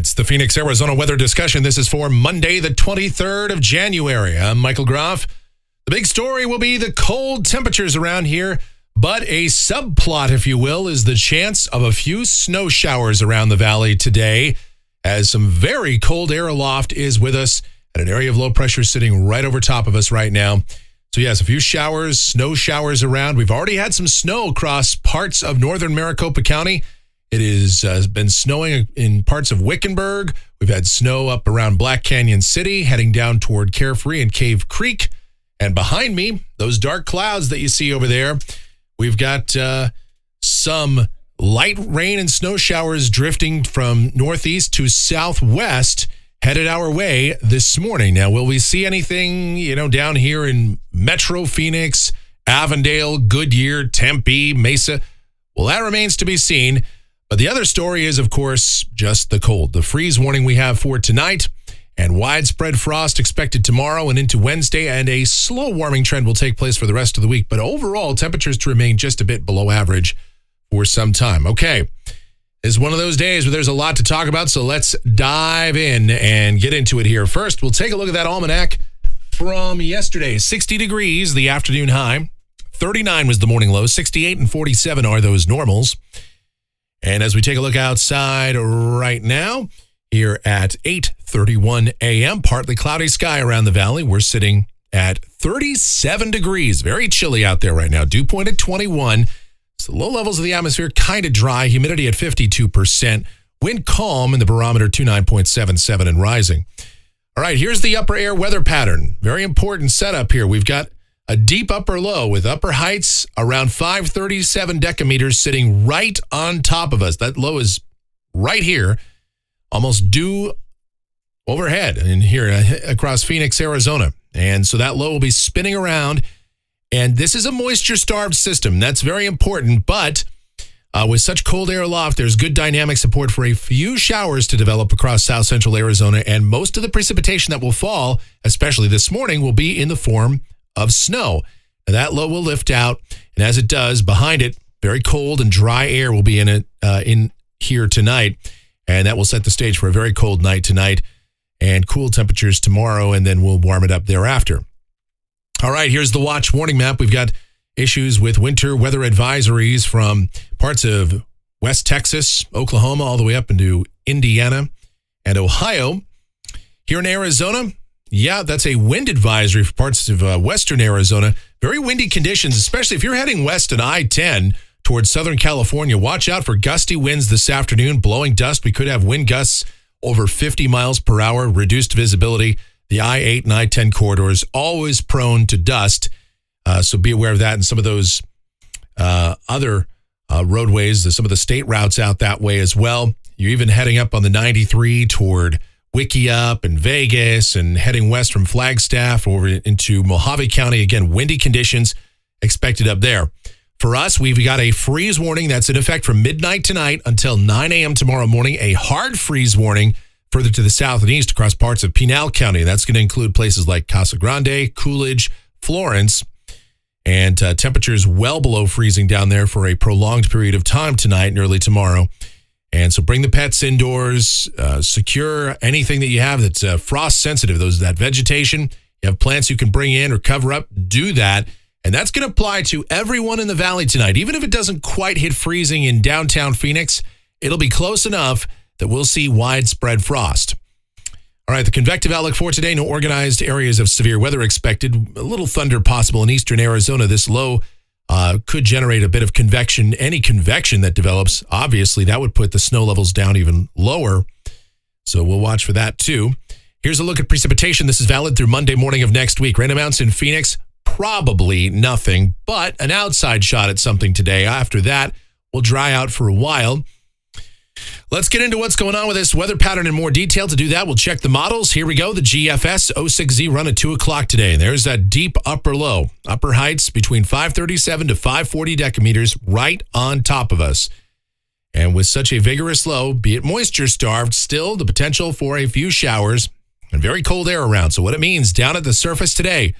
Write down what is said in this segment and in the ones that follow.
It's the Phoenix, Arizona weather discussion. This is for Monday, the 23rd of January. I'm Michael Groff. The big story will be the cold temperatures around here, but a subplot, if you will, is the chance of a few snow showers around the valley today, as some very cold air aloft is with us at an area of low pressure sitting right over top of us right now. So yes, a few showers, snow showers around. We've already had some snow across parts of northern Maricopa County. It has been snowing in parts of Wickenburg. We've had snow up around Black Canyon City, heading down toward Carefree and Cave Creek. And behind me, those dark clouds that you see over there, we've got some light rain and snow showers drifting from northeast to southwest, headed our way this morning. Now, will we see anything, down here in Metro Phoenix, Avondale, Goodyear, Tempe, Mesa? Well, that remains to be seen. But the other story is, of course, just the cold. The freeze warning we have for tonight, and widespread frost expected tomorrow and into Wednesday, and a slow warming trend will take place for the rest of the week. But overall, temperatures to remain just a bit below average for some time. Okay, it's one of those days where there's a lot to talk about, so let's dive in and get into it here. First, we'll take a look at that almanac from yesterday. 60 degrees, the afternoon high. 39 was the morning low. 68 and 47 are those normals. And as we take a look outside right now, here at 8:31 a.m., partly cloudy sky around the valley. We're sitting at 37 degrees. Very chilly out there right now. Dew point at 21. So low levels of the atmosphere kind of dry. Humidity at 52%. Wind calm and the barometer 29.77 and rising. All right, here's the upper air weather pattern. Very important setup here. We've got a deep upper low with upper heights around 537 decameters sitting right on top of us. That low is right here, almost due overhead and here across Phoenix, Arizona. And so that low will be spinning around. And this is a moisture-starved system. That's very important. But with such cold air aloft, there's good dynamic support for a few showers to develop across south central Arizona. And most of the precipitation that will fall, especially this morning, will be in the form of snow. Now, that low will lift out, and as it does, behind it, very cold and dry air will be in it in here tonight, and that will set the stage for a very cold night tonight and cool temperatures tomorrow, and then we'll warm it up thereafter. All right, here's the watch warning map. We've got issues with winter weather advisories from parts of West Texas, Oklahoma, all the way up into Indiana and Ohio. Here in Arizona, yeah, that's a wind advisory for parts of western Arizona. Very windy conditions, especially if you're heading west on I-10 towards Southern California. Watch out for gusty winds this afternoon, blowing dust. We could have wind gusts over 50 miles per hour, reduced visibility. The I-8 and I-10 corridors always prone to dust, so be aware of that. And some of those other roadways, some of the state routes out that way as well. You're even heading up on the 93 toward Wickiup and Vegas and heading west from Flagstaff over into Mojave County. Again, windy conditions expected up there. For us, we've got a freeze warning that's in effect from midnight tonight until 9 a.m. tomorrow morning. A hard freeze warning further to the south and east across parts of Pinal County. That's going to include places like Casa Grande, Coolidge, Florence, and temperatures well below freezing down there for a prolonged period of time tonight and early tomorrow. And so bring the pets indoors, secure anything that you have that's frost sensitive, that vegetation. You have plants you can bring in or cover up, do that. And that's going to apply to everyone in the valley tonight. Even if it doesn't quite hit freezing in downtown Phoenix, it'll be close enough that we'll see widespread frost. All right, the convective outlook for today, no organized areas of severe weather expected. A little thunder possible in eastern Arizona. This low could generate a bit of convection. Any convection that develops, obviously, that would put the snow levels down even lower. So we'll watch for that, too. Here's a look at precipitation. This is valid through Monday morning of next week. Rain amounts in Phoenix, probably nothing, but an outside shot at something today. After that, we'll dry out for a while. Let's get into what's going on with this weather pattern in more detail. To do that, we'll check the models. Here we go. The GFS 06Z run at 2 o'clock today. There's that deep upper low. Upper heights between 537 to 540 decameters right on top of us. And with such a vigorous low, be it moisture-starved, still the potential for a few showers and very cold air around. So what it means, down at the surface today,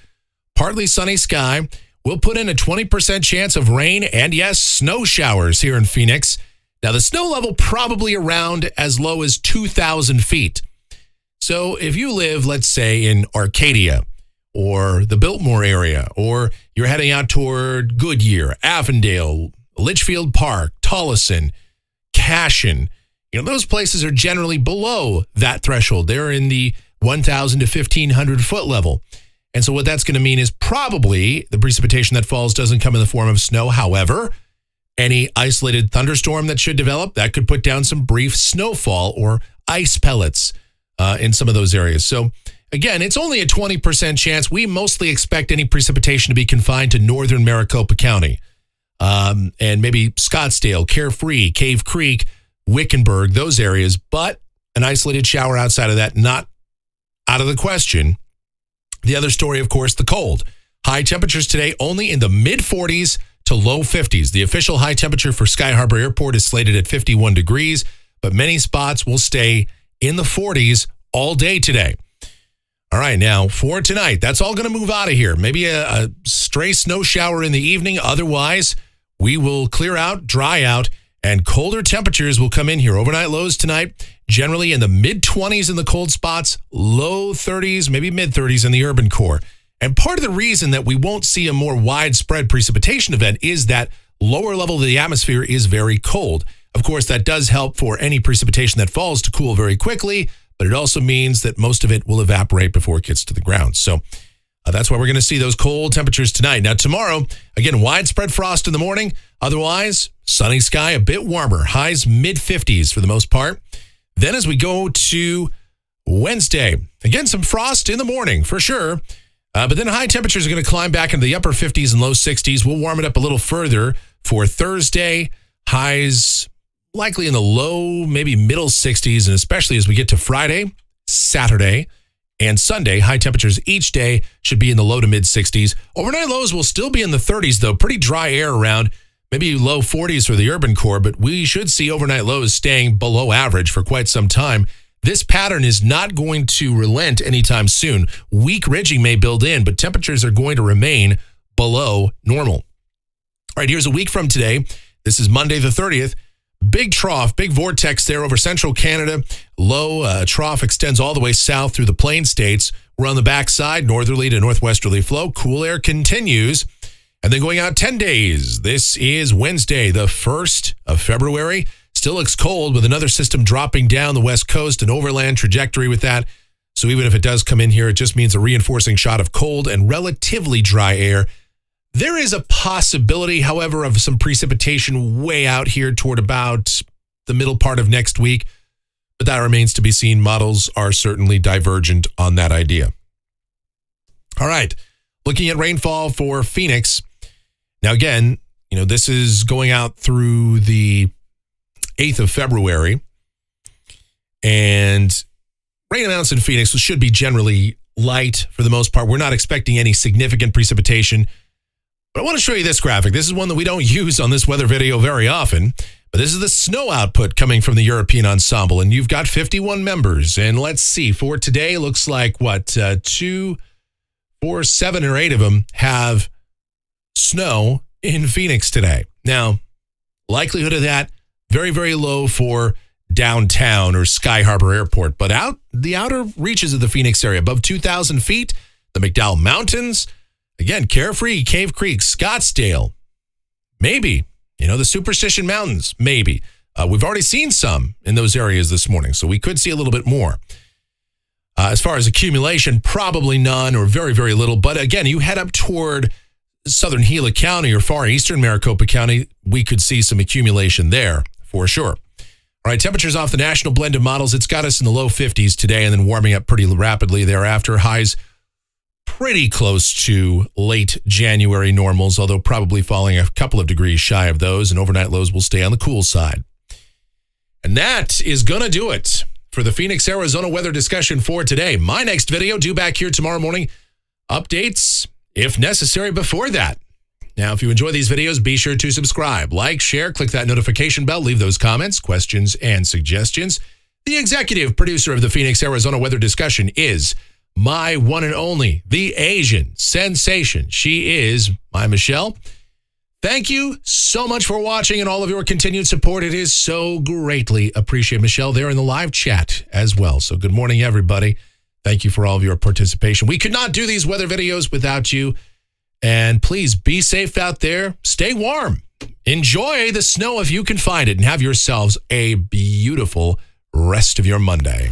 partly sunny sky. We'll put in a 20% chance of rain and, yes, snow showers here in Phoenix. Now, the snow level probably around as low as 2,000 feet. So if you live, let's say, in Arcadia or the Biltmore area, or you're heading out toward Goodyear, Avondale, Litchfield Park, Tolleson, Cashin, those places are generally below that threshold. They're in the 1,000 to 1,500 foot level. And so what that's going to mean is probably the precipitation that falls doesn't come in the form of snow. However, any isolated thunderstorm that should develop, that could put down some brief snowfall or ice pellets in some of those areas. So again, it's only a 20% chance. We mostly expect any precipitation to be confined to northern Maricopa County and maybe Scottsdale, Carefree, Cave Creek, Wickenburg, those areas. But an isolated shower outside of that, not out of the question. The other story, of course, the cold. High temperatures today only in the mid-40s to low 50s. The official high temperature for Sky Harbor Airport is slated at 51 degrees, but many spots will stay in the 40s all day today. All right, now for tonight, that's all going to move out of here. Maybe a stray snow shower in the evening. Otherwise, we will clear out, dry out, and colder temperatures will come in here. Overnight lows tonight, generally in the mid-20s in the cold spots, low 30s, maybe mid-30s in the urban core. And part of the reason that we won't see a more widespread precipitation event is that lower level of the atmosphere is very cold. Of course, that does help for any precipitation that falls to cool very quickly, but it also means that most of it will evaporate before it gets to the ground. So that's why we're going to see those cold temperatures tonight. Now, tomorrow, again, widespread frost in the morning. Otherwise, sunny sky, a bit warmer. Highs mid-50s for the most part. Then as we go to Wednesday, again, some frost in the morning for sure. But then high temperatures are going to climb back into the upper 50s and low 60s. We'll warm it up a little further for Thursday. Highs likely in the low, maybe middle 60s, and especially as we get to Friday, Saturday, and Sunday, high temperatures each day should be in the low to mid 60s. Overnight lows will still be in the 30s, though. Pretty dry air around, maybe low 40s for the urban core, but we should see overnight lows staying below average for quite some time. This pattern is not going to relent anytime soon. Weak ridging may build in, but temperatures are going to remain below normal. All right, here's a week from today. This is Monday the 30th. Big trough, big vortex there over central Canada. Low trough extends all the way south through the plain states. We're on the backside, northerly to northwesterly flow. Cool air continues. And then going out 10 days, this is Wednesday, the 1st of February. Still looks cold with another system dropping down the west coast, an overland trajectory with that. So even if it does come in here, it just means a reinforcing shot of cold and relatively dry air. There is a possibility, however, of some precipitation way out here toward about the middle part of next week, but that remains to be seen. Models are certainly divergent on that idea. All right, looking at rainfall for Phoenix. Now, again, this is going out through the 8th of February, and rain amounts in Phoenix should be generally light for the most part. We're not expecting any significant precipitation. But I want to show you this graphic. This is one that we don't use on this weather video very often, but this is the snow output coming from the European Ensemble, and you've got 51 members. And let's see, for today, looks like 2, 4, 7, or 8 of them have snow in Phoenix today. Now, likelihood of that, very, very low for downtown or Sky Harbor Airport, but out the outer reaches of the Phoenix area, above 2,000 feet, the McDowell Mountains, again, Carefree, Cave Creek, Scottsdale, maybe, the Superstition Mountains, maybe. We've already seen some in those areas this morning, so we could see a little bit more. As far as accumulation, probably none or very, very little. But again, you head up toward southern Gila County or far eastern Maricopa County, we could see some accumulation there for sure. All right, temperatures off the national blend of models. It's got us in the low 50s today and then warming up pretty rapidly thereafter. Highs pretty close to late January normals, although probably falling a couple of degrees shy of those, and overnight lows will stay on the cool side. And that is going to do it for the Phoenix, Arizona weather discussion for today. My next video due back here tomorrow morning. Updates, if necessary, before that. Now, if you enjoy these videos, be sure to subscribe, like, share, click that notification bell, leave those comments, questions, and suggestions. The executive producer of the Phoenix, Arizona weather discussion is my one and only, the Asian sensation. She is my Michelle. Thank you so much for watching and all of your continued support. It is so greatly appreciated. Michelle there in the live chat as well. So good morning, everybody. Thank you for all of your participation. We could not do these weather videos without you. And please be safe out there. Stay warm. Enjoy the snow if you can find it, and have yourselves a beautiful rest of your Monday.